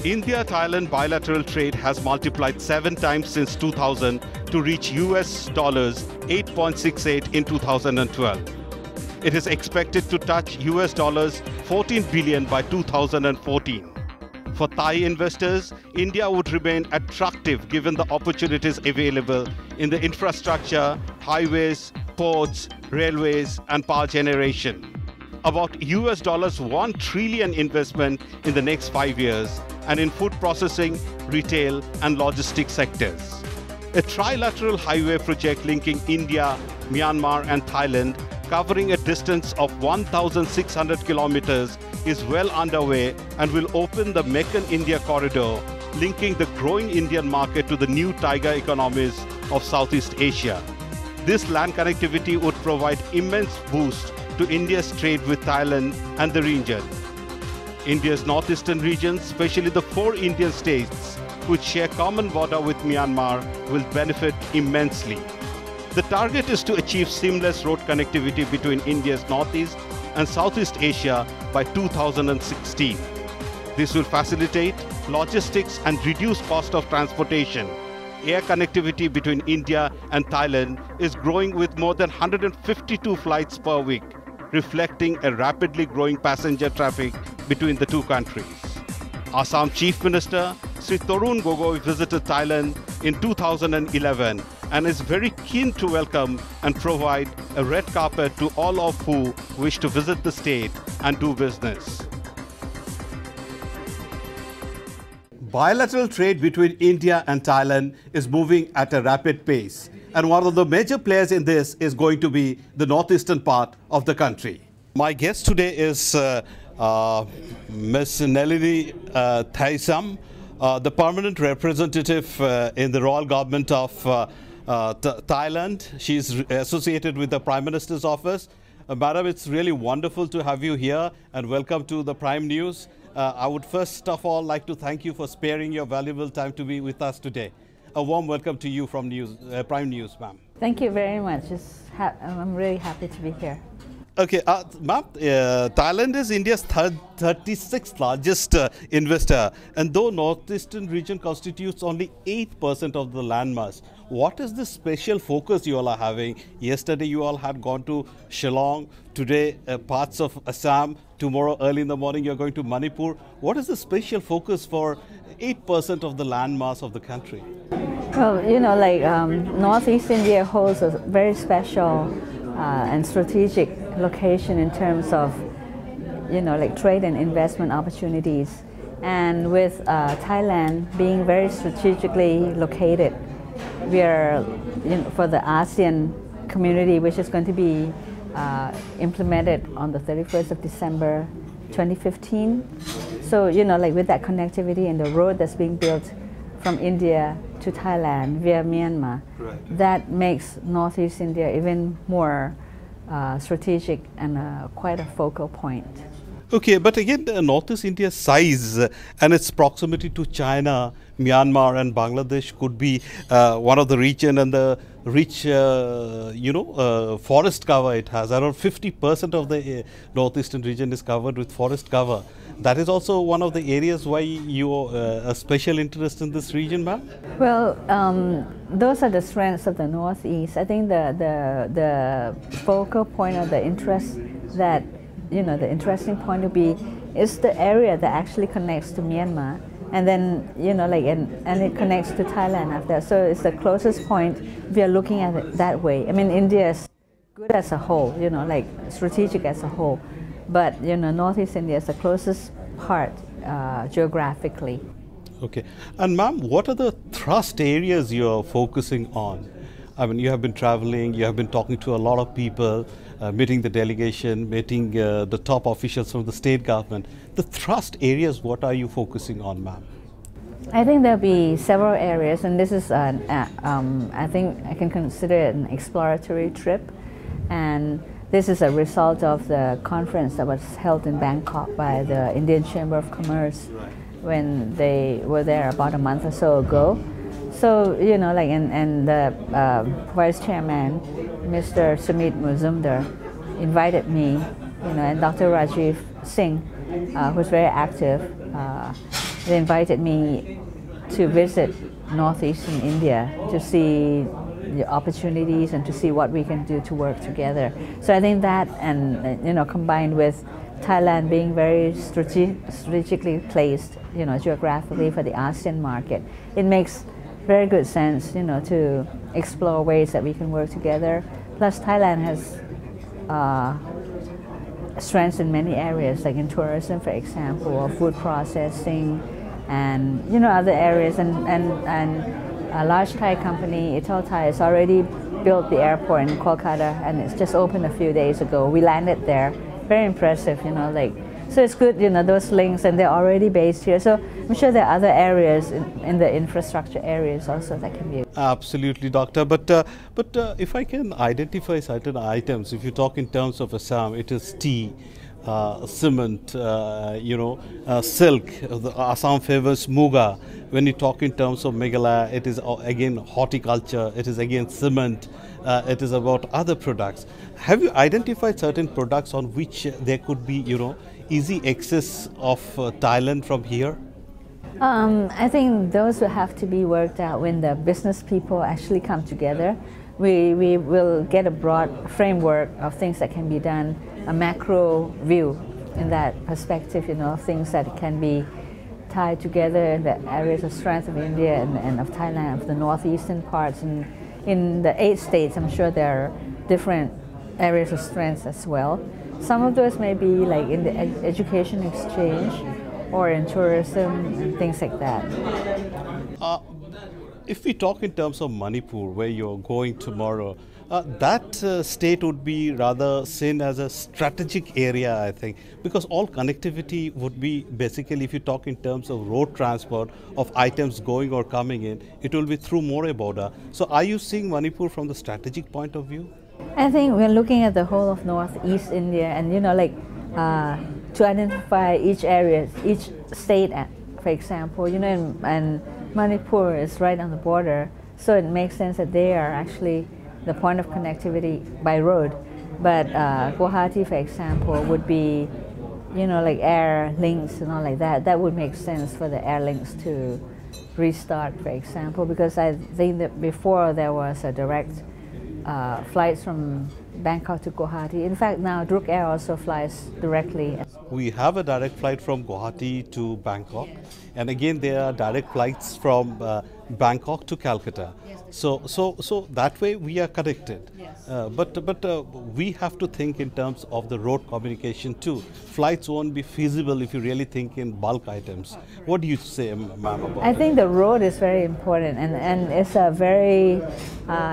India-Thailand bilateral trade has multiplied 7 times since 2000 to reach US dollars 8.68 in 2012. It is expected to touch US dollars 14 billion by 2014. For Thai investors, India would remain attractive given the opportunities available in the infrastructure, highways, ports, railways, and power generation. About US dollars 1 trillion investment in the next 5 years, and in food processing, retail, and logistics sectors. A trilateral highway project linking India, Myanmar, and Thailand, covering a distance of 1,600 kilometers, is well underway and will open the Mekong India corridor, linking the growing Indian market to the new tiger economies of Southeast Asia. This land connectivity would provide immense boost to India's trade with Thailand and the region. India's northeastern region, especially the 4 Indian states which share common border with Myanmar, will benefit immensely. The target is to achieve seamless road connectivity between India's Northeast and Southeast Asia by 2016. This will facilitate logistics and reduce cost of transportation. Air connectivity between India and Thailand is growing with more than 152 flights per week, reflecting a rapidly growing passenger traffic between the two countries. Assam Chief Minister Sri Torun Gogoi visited Thailand in 2011 and is very keen to welcome and provide a red carpet to all of who wish to visit the state and do business. Bilateral trade between India and Thailand is moving at a rapid pace, and one of the major players in this is going to be the northeastern part of the country. My guest today is Ms. Nalini Thaisam, the permanent representative in the royal government of Thailand. She is associated with the Prime Minister's office. Madam, it's really wonderful to have you here, and welcome to the Prime News. I would first of all like to thank you for sparing your valuable time to be with us today. A warm welcome to you from Prime News, ma'am. Thank you very much. I'm really happy to be here. Okay, ma'am, Thailand is India's 36th largest investor, and though northeastern region constitutes only 8% of the landmass, what is the special focus you all are having? Yesterday you all had gone to Shillong, today parts of Assam, tomorrow early in the morning you're going to Manipur. What is the special focus for 8% of the landmass of the country? Well, you know, like Northeast India holds a very special and strategic location in terms of, you know, like trade and investment opportunities. And with Thailand being very strategically located, we are, you know, for the ASEAN community, which is going to be implemented on the 31st of December 2015. So, you know, like with that connectivity and the road that's being built from India to Thailand via Myanmar, right, that makes Northeast India even more strategic and quite a focal point. Okay, but again, Northeast India's size and its proximity to China, Myanmar and Bangladesh could be one of the region, and the rich, forest cover it has. Around 50% of the northeastern region is covered with forest cover. That is also one of the areas why you a special interest in this region, ma'am? Well, those are the strengths of the Northeast. I think the focal point of the interest that, you know, the interesting point to be is the area that actually connects to Myanmar, and then, you know, like, and it connects to Thailand after. So it's the closest point if you're looking at it that way. I mean, India is good as a whole, you know, like strategic as a whole, but, you know, Northeast India is the closest part geographically. Okay, and ma'am, what are the thrust areas you're focusing on? I mean, you have been traveling, you have been talking to a lot of people, meeting the delegation, meeting the top officials from the state government. The thrust areas, what are you focusing on, ma'am? I think there'll be several areas, and this is, I think I can consider it an exploratory trip. And this is a result of the conference that was held in Bangkok by the Indian Chamber of Commerce, right, when they were there about a month or so ago. So, you know, like, and the Vice Chairman, Mr. Sumit Muzumdar, invited me, you know, and Dr. Rajiv Singh, who's very active, they invited me to visit northeastern India to see the opportunities and to see what we can do to work together. So I think that, and combined with Thailand being very strategically placed, geographically for the ASEAN market, it makes very good sense, to explore ways that we can work together. Plus, Thailand has strengths in many areas, like in tourism, for example, or food processing, and other areas. And a large Thai company, Italthai, has already built the airport in Kolkata, and it's just opened a few days ago. We landed there. Very impressive, so it's good, those links, and they're already based here. So I'm sure there are other areas in the infrastructure areas also that can be. Absolutely, Doctor. But if I can identify certain items, if you talk in terms of Assam, it is tea, cement, silk. Assam favors muga. When you talk in terms of Meghalaya, it is again horticulture. It is again cement. It is about other products. Have you identified certain products on which there could be, easy access of Thailand from here? I think those will have to be worked out when the business people actually come together. We will get a broad framework of things that can be done, a macro view in that perspective, of things that can be tied together in the areas of strength of India and of Thailand, of the northeastern parts. And in the 8 states, I'm sure there are different areas of strength as well. Some of those may be like in the education exchange or in tourism and things like that. If we talk in terms of Manipur, where you're going tomorrow, that state would be rather seen as a strategic area, I think, because all connectivity would be basically, if you talk in terms of road transport of items going or coming in, it will be through Moreh border. So are you seeing Manipur from the strategic point of view? I think we're looking at the whole of Northeast India, and to identify each area, each state, for example, and Manipur is right on the border, so it makes sense that they are actually the point of connectivity by road. But Guwahati, for example, would be, like air links and all like that. That would make sense for the air links to restart, for example, because I think that before there was a direct flights from Bangkok to Guwahati. In fact, now Druk Air also flies directly. We have a direct flight from Guwahati to Bangkok, and again there are direct flights from Bangkok to Calcutta. So that way we are connected. But we have to think in terms of the road communication too. Flights won't be feasible if you really think in bulk items. What do you say, ma'am, about I think the road is very important, and it's a very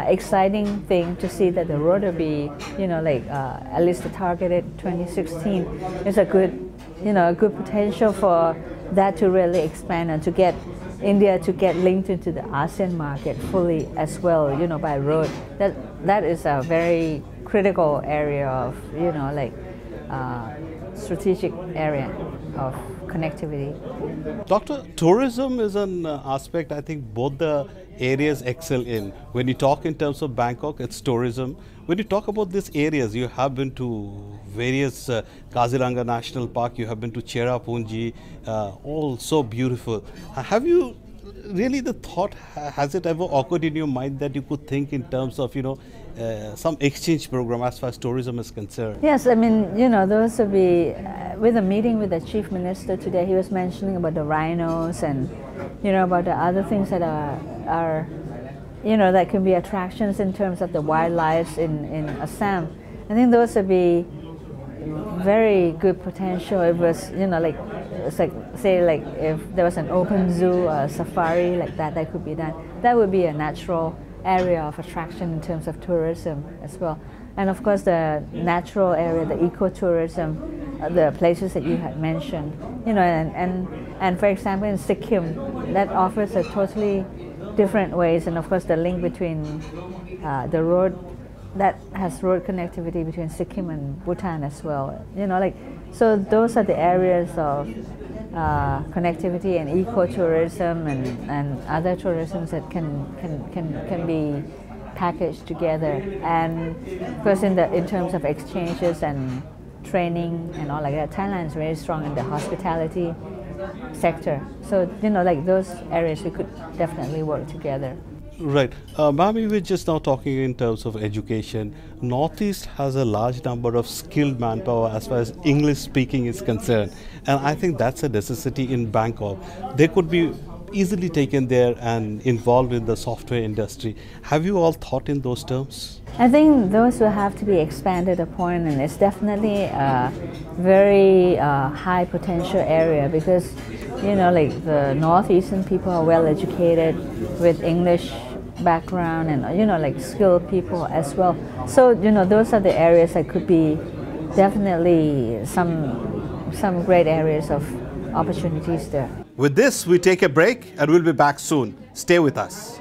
exciting thing to see that the road will be, at least the targeted 2016 is a good, a good potential for that to really expand and to get India to get linked into the ASEAN market fully as well, by road. That is a very critical area of, strategic area of connectivity. Doctor, tourism is an aspect I think both the areas excel in. When you talk in terms of Bangkok, it's tourism. When you talk about these areas, you have been to various Kaziranga National Park, you have been to Cherrapunji, all so beautiful. Have you really the thought, has it ever occurred in your mind that you could think in terms of, some exchange program as far as tourism is concerned? Yes, I mean, those would be, with a meeting with the Chief Minister today, he was mentioning about the rhinos and, about the other things that are that can be attractions in terms of the wildlife in Assam. I think those would be very good potential. It was, it's like, say, like if there was an open zoo or a safari like that could be done. That would be a natural area of attraction in terms of tourism as well. And of course the natural area, the ecotourism, the places that you had mentioned, and for example in Sikkim, that offers a totally different ways, and of course the link between the road, that has road connectivity between Sikkim and Bhutan as well. So those are the areas of connectivity and ecotourism and other tourisms that can be packaged together. And of course in terms of exchanges and training and all like that, Thailand is very strong in the hospitality sector. So, like those areas we could definitely work together. Right. Ma'am, we were just now talking in terms of education. Northeast has a large number of skilled manpower as far as English speaking is concerned. And I think that's a necessity in Bangkok. They could be easily taken there and involved in the software industry. Have you all thought in those terms? I think those will have to be expanded upon, and it's definitely a very high potential area because, like the Northeastern people are well educated with English background and, like skilled people as well. So, those are the areas that could be definitely some great areas of opportunities there. With this, we take a break and we'll be back soon. Stay with us.